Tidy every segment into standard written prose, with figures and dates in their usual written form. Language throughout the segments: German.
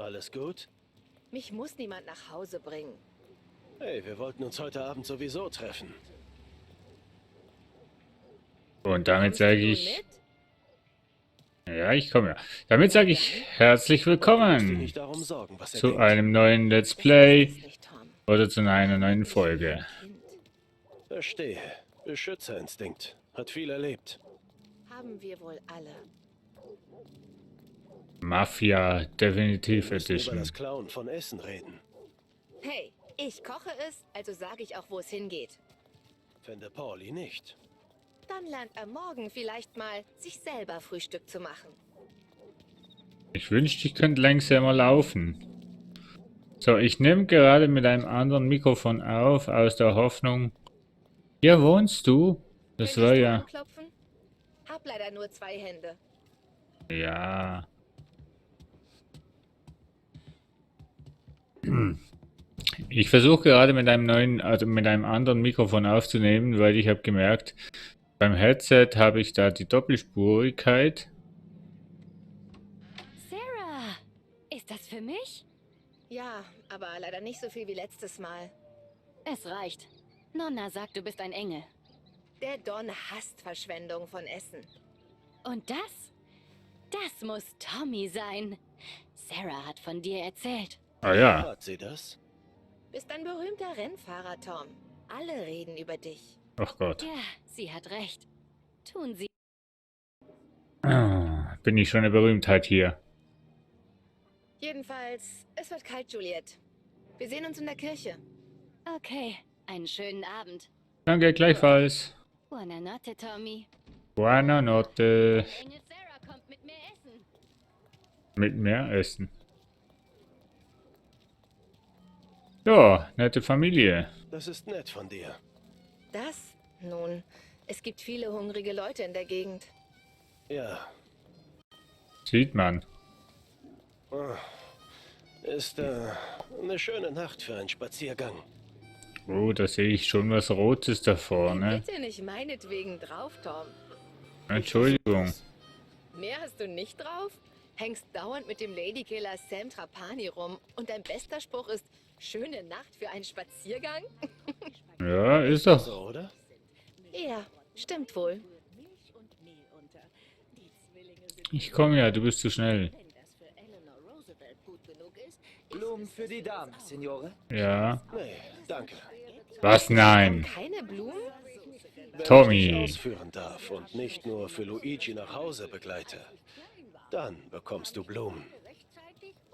Alles gut? Mich muss niemand nach Hause bringen. Hey, wir wollten uns heute Abend sowieso treffen. Und damit Kommst du sage nun ich... mit? Ja, ich komme ja. Damit sage ich herzlich Du musst dich willkommen nicht darum sorgen, was er zu denkt. einem neuen Let's Das Play ist es nicht, Tom. oder zu einer neuen Ich bin Folge. ein Kind. Verstehe. Beschützerinstinkt. Hat viel erlebt. Haben wir wohl alle. Mafia Definitive Wir müssen über Edition. das Klauen von Essen reden. Hey, ich koche es, also sage ich auch, wo es hingeht. Fände Pauli nicht. Dann lernt er morgen vielleicht mal, sich selber Frühstück zu machen. Ich wünschte, ich könnte langsamer laufen. So, ich nehme gerade mit einem anderen Mikrofon auf, aus der Hoffnung... Hier wohnst du? Das Könntest war du ja... anklopfen? Hab leider nur 2 Hände. Ja... Ich versuche gerade mit einem neuen, also mit einem anderen Mikrofon aufzunehmen, weil ich habe gemerkt, beim Headset habe ich da die Doppelspurigkeit. Sarah, ist das für mich? Ja, aber leider nicht so viel wie letztes Mal. Es reicht. Nonna sagt, du bist ein Engel. Der Don hasst Verschwendung von Essen. Und das? Das muss Tommy sein. Sarah hat von dir erzählt. Ah ja, Hat sie das? Bist ein berühmter Rennfahrer, Tom. Alle reden über dich. ach Gott. Ja, sie hat recht. Tun sie. Ah, bin ich schon eine Berühmtheit hier. Jedenfalls, es wird kalt, Juliet. Wir sehen uns in der Kirche. Okay, einen schönen Abend. Danke, gleichfalls. Buona notte, Tommy. Buona notte. Engel Sarah kommt mit mehr Essen. Mit mehr Essen. Ja, nette Familie. Das ist nett von dir. Das? Nun, es gibt viele hungrige Leute in der Gegend. Ja. Sieht man. Ist eine schöne Nacht für einen Spaziergang. Oh, da sehe ich schon was Rotes da vorne. Bitte nicht meinetwegen drauf, Tom. Entschuldigung. Mehr hast du nicht drauf? Hängst dauernd mit dem Ladykiller Sam Trapani rum und dein bester Spruch ist, schöne Nacht für einen Spaziergang? Ja, ist doch. So, oder? Ja, stimmt wohl. Ich komme ja, du bist zu schnell. Blumen für die Damen, Signore. Ja. Nee, danke. Was? Nein. Keine Blumen? Wenn Tommy. ich dich ausführen darf und nicht nur für Luigi nach Hause begleite, dann bekommst du Blumen.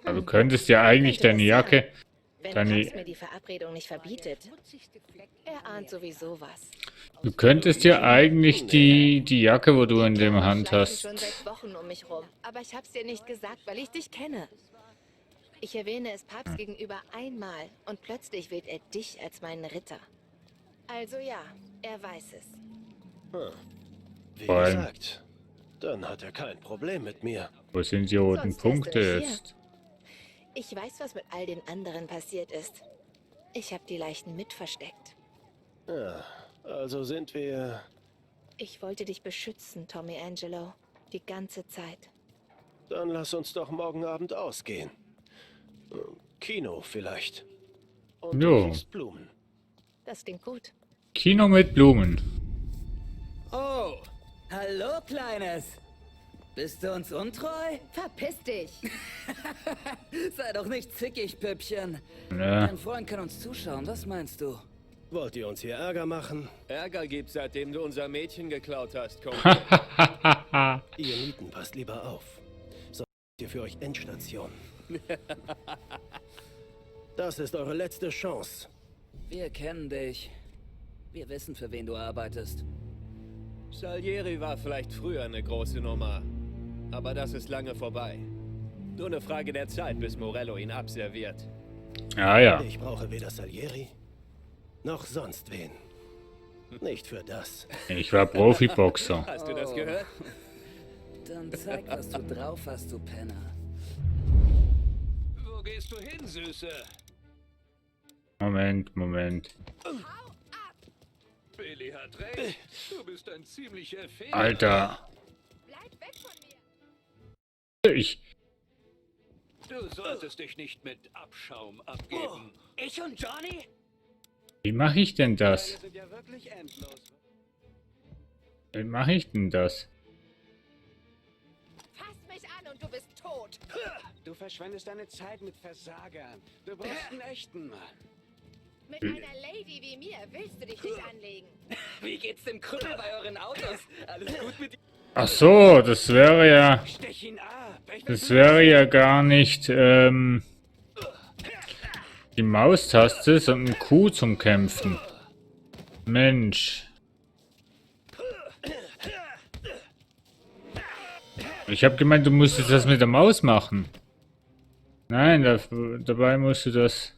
Aber du könntest ja eigentlich deine Jacke... Wenn Deine- Paps mir die Verabredung nicht verbietet. Er ahnt sowieso was. Du könntest ja eigentlich die Jacke, wo du in dem Frauen Hand schleichen hast... schon seit Wochen um mich rum, aber ich hab's dir nicht gesagt, weil ich dich kenne. Ich erwähne es Papst gegenüber einmal und plötzlich wählt er dich als meinen Ritter. Also ja, er weiß es. Wie Vor allem- gesagt, dann hat er kein Problem mit mir. Wo sind die roten Sonst wärst du Punkte nicht hier. jetzt? Ich weiß, was mit all den anderen passiert ist. Ich habe die Leichen mit versteckt. Ja, also sind wir... Ich wollte dich beschützen, Tommy Angelo. Die ganze Zeit. Dann lass uns doch morgen Abend ausgehen. Kino vielleicht. Und Jo. du kriegst Blumen. Das klingt gut. Kino mit Blumen. Oh, hallo, Kleines. Bist du uns untreu? Verpiss dich! Sei doch nicht zickig, Püppchen. Ja. Dein Freund kann uns zuschauen, was meinst du? Wollt ihr uns hier Ärger machen? Ärger gibt's, seitdem du unser Mädchen geklaut hast, Kumpel. Ihr Nieten, passt lieber auf. Sonst habt ihr für euch Endstation. Das ist eure letzte Chance. Wir kennen dich. Wir wissen, für wen du arbeitest. Salieri war vielleicht früher eine große Nummer. Aber das ist lange vorbei. Nur eine Frage der Zeit, bis Morello ihn abserviert. Ja, ja. Ich brauche weder Salieri noch sonst wen. Nicht für das. Ich war Profiboxer. Hast du das gehört? Dann zeig, was du drauf hast, du Penner. Wo gehst du hin, Süße? Moment, Moment. Billy hat recht. Du bist ein ziemlicher Fehler. Alter. Bleib weg von mir! Ich... Du Du solltest dich nicht mit Abschaum abgeben. Ich und Johnny? Wie mache ich denn das? Wir sind ja wirklich endlos. Wie mache ich denn das? Fass mich an und du bist tot. Du verschwendest deine Zeit mit Versagern. Du brauchst einen echten Mann. Mit einer Lady wie mir willst du dich nicht anlegen. Wie geht's dem Krüppel bei euren Autos? Alles gut mit dir? Ach so, das wäre ja... Stech ihn ab. Das wäre ja gar nicht die Maustaste, sondern Q zum Kämpfen. Mensch. Ich habe gemeint, du musstest das mit der Maus machen. Nein, dabei musst du das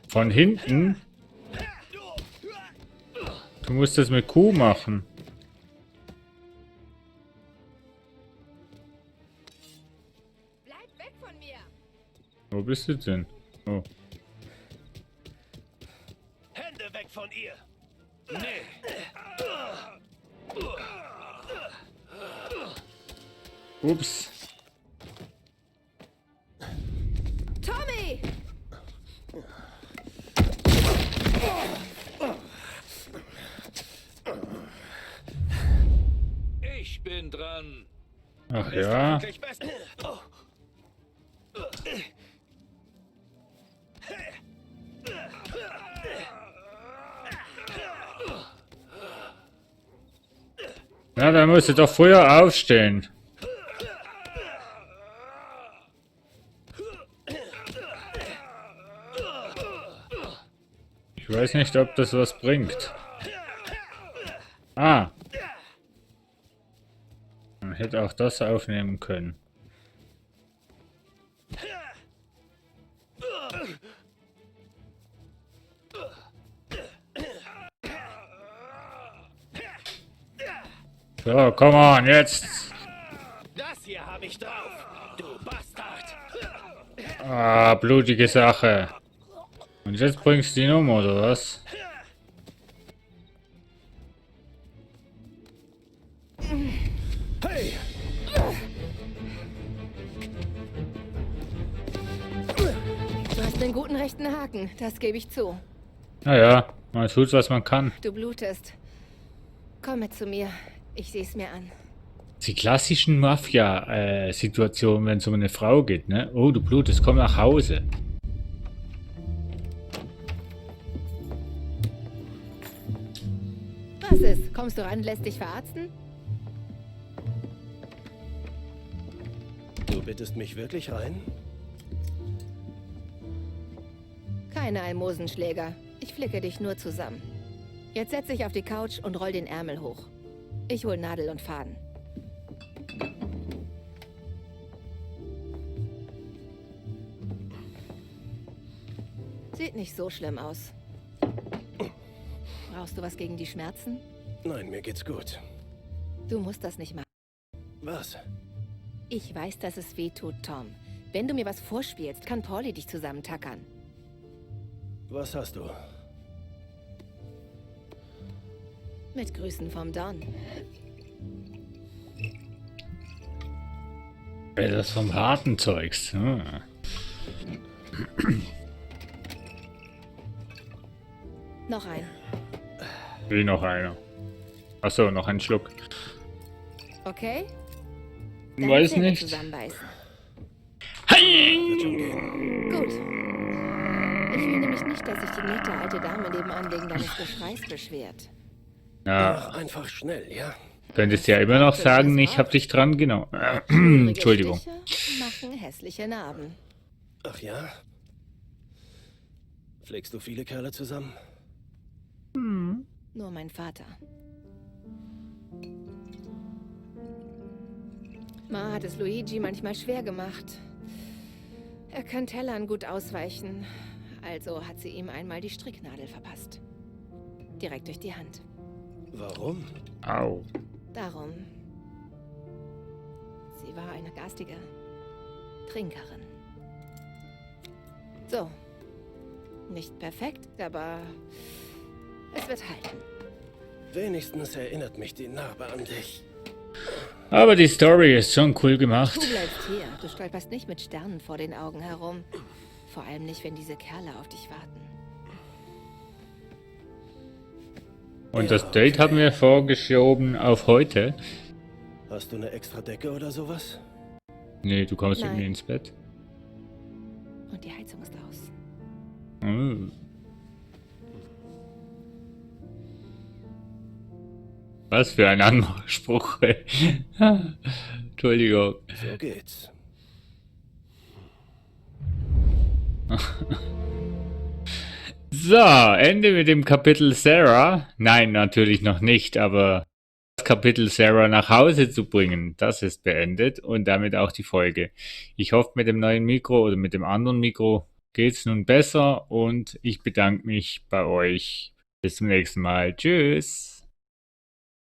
von hinten. Du musst das mit Q machen. Bleib weg von mir. Wo bist du denn? Oh. Hände weg von ihr! Ups. Tommy! Ich bin dran. Ach ja. Wirklich best- Oh. Ja, dann musst du doch früher aufstehen. Ich weiß nicht, ob das was bringt. Ah. Man hätte auch das aufnehmen können. So, komm on, jetzt. Das hier habe ich drauf, du Bastard! Ah, blutige Sache. Und jetzt bringst du ihn um, oder was? Hey! Du hast einen guten rechten Haken, das gebe ich zu. Naja, man tut, was man kann. Du blutest. Komm mit zu mir. Ich sehe es mir an. Die klassischen Mafia-Situationen, wenn es um eine Frau geht, ne? Oh, du blutest, komm nach Hause. Was ist? Kommst du ran, lässt dich verarzten? Du bittest mich wirklich rein? Keine Almosenschläger. Ich flicke dich nur zusammen. Jetzt setz dich auf die Couch und roll den Ärmel hoch. Ich hol Nadel und Faden. Sieht nicht so schlimm aus. Brauchst du was gegen die Schmerzen? Nein, mir geht's gut. Du musst das nicht machen. Was? Ich weiß, dass es weh tut, Tom. Wenn du mir was vorspielst, kann Pauli dich zusammentackern. Was hast du? Mit Grüßen vom Don. Das vom harten Zeugs. Hm. Noch ein. Wie noch einer. Achso, noch ein Schluck. Okay? Weiß Zähne nicht. Zusammenbeißen. Wird schon gehen. Gut. Ich will nämlich nicht, dass sich die nette alte Dame nebenan wegen deines Geschreis beschwert. Ja, Mach einfach schnell, ja? könntest ja immer noch sagen, ich hab dich dran genommen. Schwierige Entschuldigung. Stiche machen hässliche Narben. Ach ja? Pflegst du viele Kerle zusammen? Nur mein Vater. Ma hat es Luigi manchmal schwer gemacht. Er kann Tellern gut ausweichen. Also hat sie ihm einmal die Stricknadel verpasst. Direkt durch die Hand. Warum? Au. Darum. Sie war eine garstige Trinkerin. So. Nicht perfekt, aber es wird halten. Wenigstens erinnert mich die Narbe an dich. Aber die Story ist schon cool gemacht. Du bleibst hier. Du stolperst nicht mit Sternen vor den Augen herum. Vor allem nicht, wenn diese Kerle auf dich warten. Und das Date haben wir vorgeschoben auf heute. Hast du eine extra Decke oder sowas? Nee, du kommst mit Nein. mir ins Bett. Und die Heizung ist aus. Oh. Was für ein Anmachspruch. Entschuldigung. So geht's. So, Ende mit dem Kapitel Sarah. Nein, natürlich noch nicht, aber das Kapitel Sarah nach Hause zu bringen, das ist beendet und damit auch die Folge. Ich hoffe, mit dem neuen Mikro oder mit dem anderen Mikro geht's nun besser und ich bedanke mich bei euch. Bis zum nächsten Mal. Tschüss.